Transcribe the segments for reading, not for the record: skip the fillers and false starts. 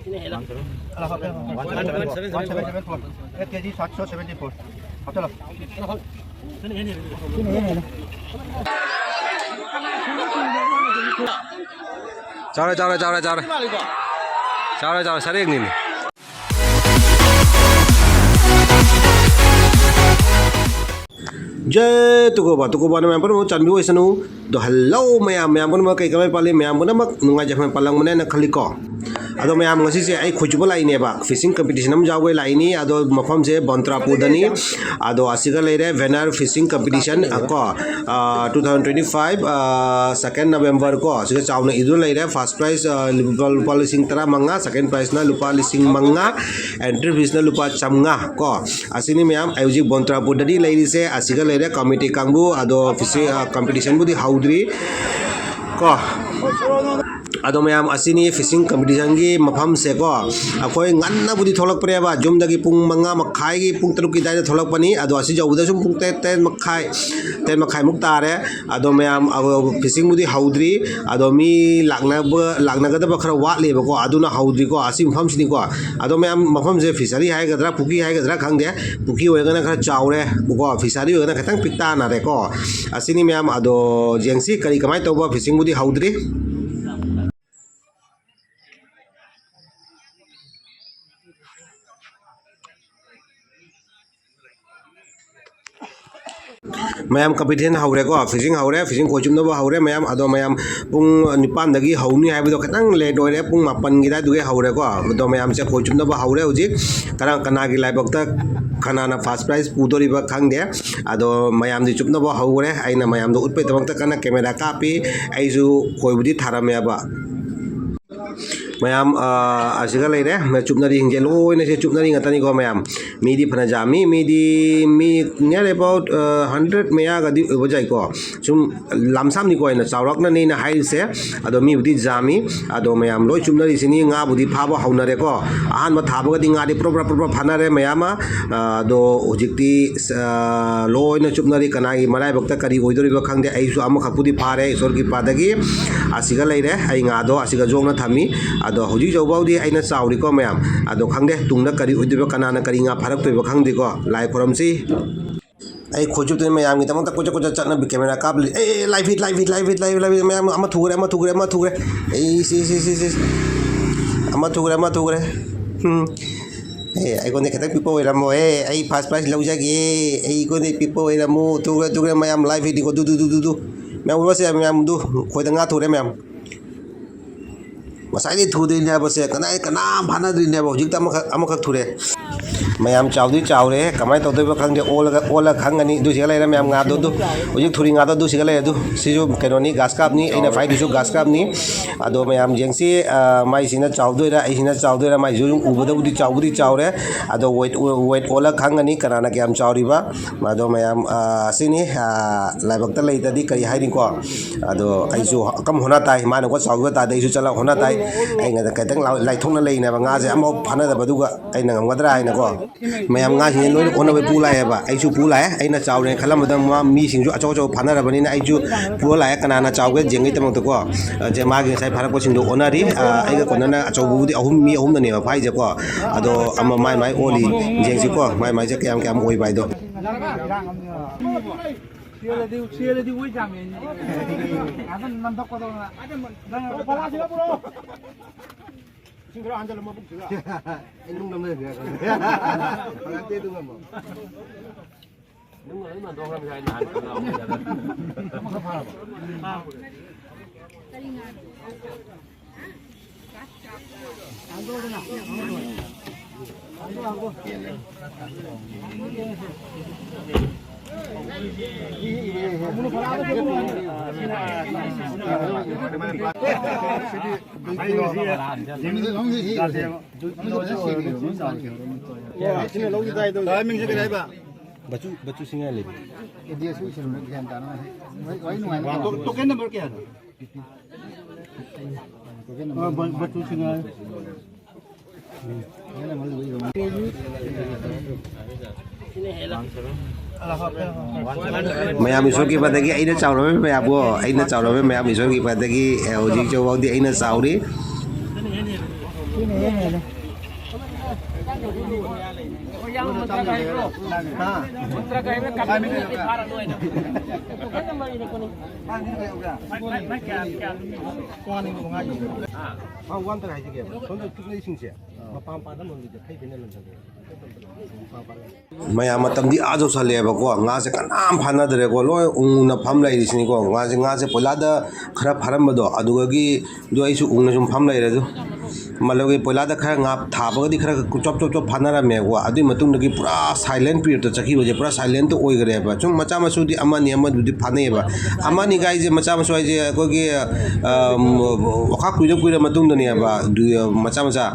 kg 774 चलो चावल सारे एक नहीं जय तुकोबा मैम पर चांदी वैसनु दो हेलो मैम मैम पर कई कमाई पाले मैम पर नुंगा जब पलंग मने न खली को अदो ma'am ngasi se ai khojuba laine ba fishing competition am jawwe laini ado mafam se bontrapudani ado asiga leire venar fishing competition ko 2025 2nd November ko asiga chawna idu leire first prize lupa lising tara manga second prize na lupa lising manga entry fees na lupa chamnga ko asini मैम आयोजिक bontrapudani leire se asiga leire committee kangbu ado fishing competition budi haudri ko अदो मैम असिनी fishing competition की मफम से को अखोई ngन्ना बुदी थोलक परेबा जुम दगी पुंग मंगा मखाई की पुंग तरुक की दाय थोलक पनी अदो असि जौदा सुम पुंग ते मखाई मुक तारे अदो मैम फिशिंग बुदी हौद्री अदो मी लागना गदब खरा वाटले बको अदुना हौद्री को असि मफम सिनी को अदो मैम मफम से फिशरी हाय गदरा पुकी हाय गदरा खंगदे पुकी होयगना खरा चावरे बको फिशरी होयगना खतंग पिक्ता ना रे को असिनी मैम अदो जेंसी करी कमाई तोबा फिशिंग बुदी हौद्री मैम कंपटीशन हौरे को फिशिंग कोचुम हौरे मैम अदो मैम पुंग निपान दगी हौनी है खतंग लेट होरे पुंग मापन गिदा दुगे हौरे को अदो मैम से कोचुम हौरे हुजिक कना की लाइबक खनाना फर्स्ट प्राइज पुदोरिबा खंगदे अदो मैम दी चुपनब हौरे आइना मैम दो उत्पे तबक कना कैमरा कापी आइजु कोइबुदी थारामेबा मैम असिगा लेरे मैं चुपनरी हिंजे लोइने से चुपनरी ngatani ko मैम मीदी फना जामी मीदी मी नियर अबाउट 100 मेया गदी बजाय को सुम लामसाम नि को इन चावरक न ने हाइ से अदो मी बुदी जामी अदो मैम लोइ चुपनरी सिनी nga बुदी फाबो हाउनरे को आहान मा थाबो गदी nga दि प्रोपर फानारे मैम अदो हुजिकती लोइने चुपनरी कनागी मराय बक्ता करी ओइदोरिबा खंगदे आइसु अम खपुदी फारे ईश्वर की पादगी असिगा लेरे आई nga दो असिगा जोंगना थामी अदो हुजी जौबाउदी आइना चावरी को मैम अदो खंगदे तुंगना करी ओइदिबा कनाना करी nga फारक तोइबा खंगदे को लाई खोरमसी आई खोजुते मैम की तमक कोच चटना कैमरा काप ए लाइव मैम अमा थुगरे ए सी अमा थुगरे आई कोने खतक पिपो ओइरामो आई फर्स्ट प्राइज लौजागे आई कोने पिपो ओइरामो थुगरे मैम लाइव वीडियो दु मैम उरसे मैम दु खोइदा nga थुगरे मैम मसाई थुदे बसे कना फानद्रीने हजिक थुरे मैम चावदी चावरे कमाई तौदब खंगे ओल खंगनी लेर मैम हजिक थुरी दूसरी लेर सिजु कहोनी गास कापनी अगर फाइदू गास कापनी अदो मैम जेंसी माइसिना चावदोरा अइसिना चावदोरा माइ जो उबदबुदी चावरे अदो वेट ओल खंगनी कनाना क्या चावरीबा अदो मैम असिनी लाइबक्ता लेतदी करी हाइनिको अदो आइसु कम होना ताई मानको चावबा तादे आइसु चला होना ताई अइना कतंग लाइथोंना लेने गाजे अमो फानदबदुगा अइना ngमगदरा हाइनको मैम गासिने लोइन ओनबे पुलाएबा आइसु पुलाए अइना चावरे खलमदं मीसिंजु अचौ फानरबनिना आइसु पुलाए कनाना चावगे जेंगै तमतको जे मागे साइ फारकपसिंदो ओनारि आइगा कोनना अचौबुदी मी अहुमने फाइजेको अदो अम माइ ओली जेंसिको माइ जे क्याम ओइ बाइदो Siapa woi jamin. Akan nanti kau tahu na. Dan kepala siapa bro? Singkro anjal mau buk juga. Indung nama dia. Pengantin itu nggak mau. Indung mana dua orang bisa nahan kalau. Kamu kepala apa? Telinga. Anggo deh. Anggo. Bachchu Singh ले token number क्या है Bachchu Singh ma'am ईश्वर की पदगी अइना चावरबे मैमबो अइना चावरबे ma'am ईश्वर की पदगी हजिक चौबाउदी अइना Chawri ma'am आज चलेबको से कनाम फानद्रेको लो उंगना फम लेको से पोलाद खरा फारमदो उंगना सूम फम लेर मतलब कि पोलाद खरा थाबगदी खरा चप चप चप फानरमेको अदुई पूरा साइलेंट पीरियड चखीबजे पूरा साइलेंट होग्रेब सूम मचा मसूदी फानेब गाइजे मचा मसू है अखोगी वखा कुछ कुछ मतुंगदनेब मचा मचा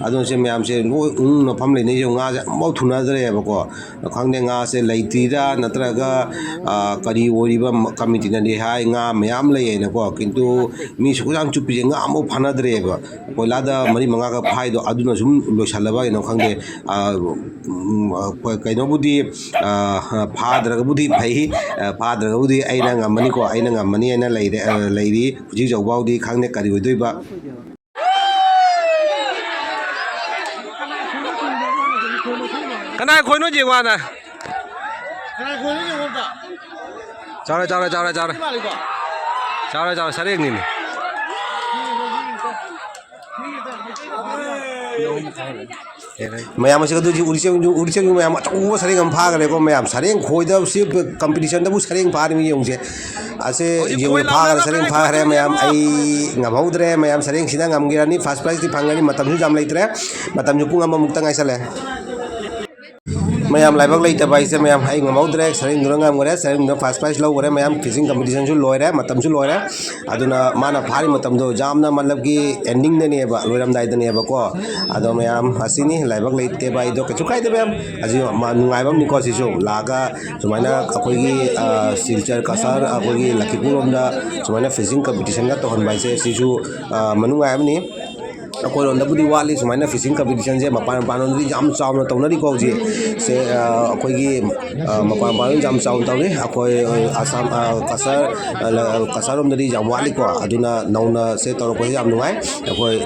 अदुसे मैम से लो उंगना फम लेने से अमौ थुनद्रेबको खंगने से लेतीरा नत्रगा करी कमिटीनदी है मैम लेको किंतु मी सुजान चुपी अमौ फानद्रेब पोलाद मरी मंगा का फाइदो अदुना सुम लोसलब खंगे कईनोबुदी फाद्रगबुदी फई फाद्रगबुदी अइना ngमनिको अइना ngमनि अइना लेरी हुजी जौबाउदी खंगने करी होइदोइबा कना खोइनो जेवाना कना खोइनो जेवाना चारे चारे चारे चारे चारे चारे सरेंग नि मैम से उड़ीसा मैम अचौब सरेंग फाग्रेको मैम सरेंग खोद कंपटीशन सरेंग फारमी योंसे असे फाग्रे सरेंग फाग्रे मैम ngमहौद्रे मैम सरेंग सिदा ngमगेरानी फर्स्ट प्राइज फंगनी मतमसु जाम लेत्रे मतमसु पुंग अममुक्ता ngaisale मैम लाइबक लेतबा इसे मैम ngमहौद्रे सरेंग ngमगरे सरेंग फर्स्ट प्राइज लौगरे मैम फिशिंग कंपटीशन सु लोइरे मतमसु लोइरे अदुना माना फारी मतमदो जामना मतलब कि एंडिंग दनेबा लोइरमदाइ दनेबको अदो मैम असिनी लाइबक लेतबा इदो कछु खाइदे मैम अजि नुंगाइबम निको सिसु लागा सुमाइना अखोगी सिलचर कसर अखोगी लखीपुरमदा सुमाइना फिशिंग कंपटीशन का तोहनबाइसे सिसु मनुंगाइबनी अखोरोंदबुदी वाली सुमाइना फिशिंग कंपटीशन से मपान पानोंदी जाम चावना तौनरी को जी से अखोगी मपान पानों जाम चावना तौरी अखोई आसाम कसरोंदरी जाम वाली को अदुना नौना से तौर को जाम नुंगाई अखोई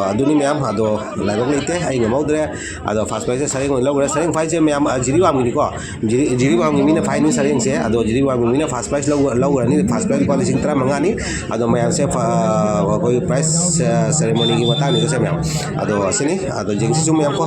अदुनी मैम अदो लाइबक लेते आई ngमहौद्रे अदो फर्स्ट प्राइज से सरेंग लौगरे सरेंग फाइज से मैम जिरीबामगी को जिरीबामगी मीना फाइनी सरेंग से अदो जिरीबामगी मीना फर्स्ट प्राइज लौगरनी फर्स्ट प्राइज को लिसिंग 13 मंगानी अदो मैम से कोई प्राइज सेरेमनी की तानी से मैम अदो असनी अदो जिंगसी सु मैम को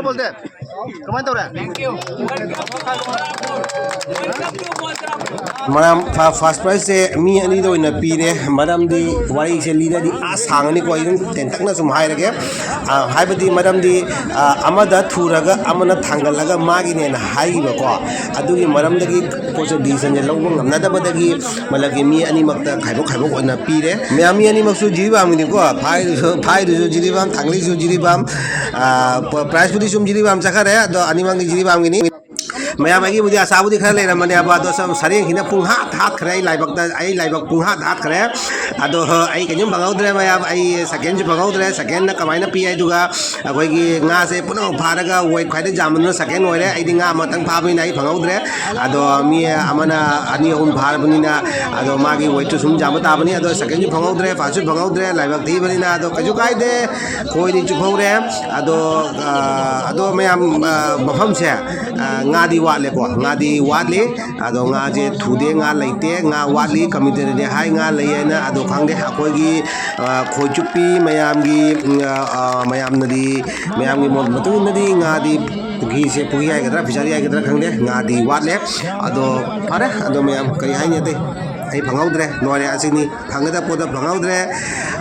बोलते कमाई तो मैम फर्स्ट प्राइज से मी अनी पीरे मरमदी वारी से लीदी आसांगनी को तेंतकना सुम हाइरगे हाइबदी मरमदी अमदा थुरगा अमना थांगलगा मागिने हाइबको अदुगी मरमदगी पोस्ट डिसीजन जे लौब ngमनदबदगी मतलब मी अनी मक्ता खाइबो खाइबो ओना पीरे मैम मी अनी मक्सु जिरिबामनी को फाइरु जिरिबाम थांगलिसु जिरिबाम प्राइज पुदी सुम जिरिबाम चखरे अदो अनी मंगी जिरिबामगिनी मैम आई मुझे आसाबुदी खर लेरमने अब अदो सब सरेंग हिना पुंहा हाथ खरे लाइबक पुंहा हाथ खरे अदो आई कन्यम भगाउद्रे मैम आई सेकेंड जो भगाउद्रे सेकेंड ना कमाइना पी आई दुगा अखोगी nga से पुनो फारगा वेट खाइदे जामनो सेकेंड ओइरे आई nga मतंग फाबिना आई भगाउद्रे अदो मी अमना अनि अहुम फारबनिना अदो मागी वेट सुम जाम ताबनी अदो सेकेंड जो भगाउद्रे फास्ट भगाउद्रे लाइबक थी बनिना अदो कजु काइदे कोइनि चुफौरे अदो मैम मफम से nga दी वाटलेको ngaदी वाटली अदो ngaजे थुदे nga लेते nga वाटली कमिटी दे हाई nga लेना अदो खांगदे अखोगी खोचुपी मयामगी मयामनदी मयामगी मतुनदी ngaदी पुगी से पुगी आएगद्रा फिशारी आएगद्रा खांगदे ngaदी वाटले अदो फारे अदो मयाम करी हाई नेते आई फंगाउद्रे नोरे आसिनी फंगदा पोदा फंगाउद्रे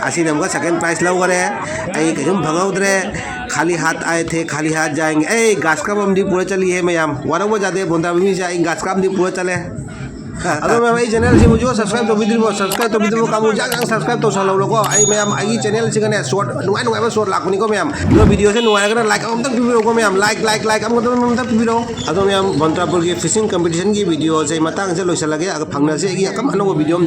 आसिन हमका सेकंड प्राइस लौगरे आई कजुम फंगाउद्रे खाली हाथ आए थे खाली हाथ जाएंगे ए घास का बमदी पूरा चली है मैम वारा वो जाते बोंदा भी जाए घास का बमदी पूरा चले अदो मैम आई चैनल से मुझे सब्सक्राइब तो वीडियो सब्सक्राइब तो वीडियो का मुझे जान सब्सक्राइब तो सालो लोगो आई मैम आई चैनल से कने शॉर्ट नुआई नुआई शॉर्ट लाखनी को मैम जो वीडियो से नुआई करना लाइक हम तक वीडियो को मैम लाइक हम को तक वीडियो अदो मैम बंत्रापुर की फिशिंग कंपटीशन की वीडियो से मतंग से लोइसलागे फंगना से की अकम अनो वीडियो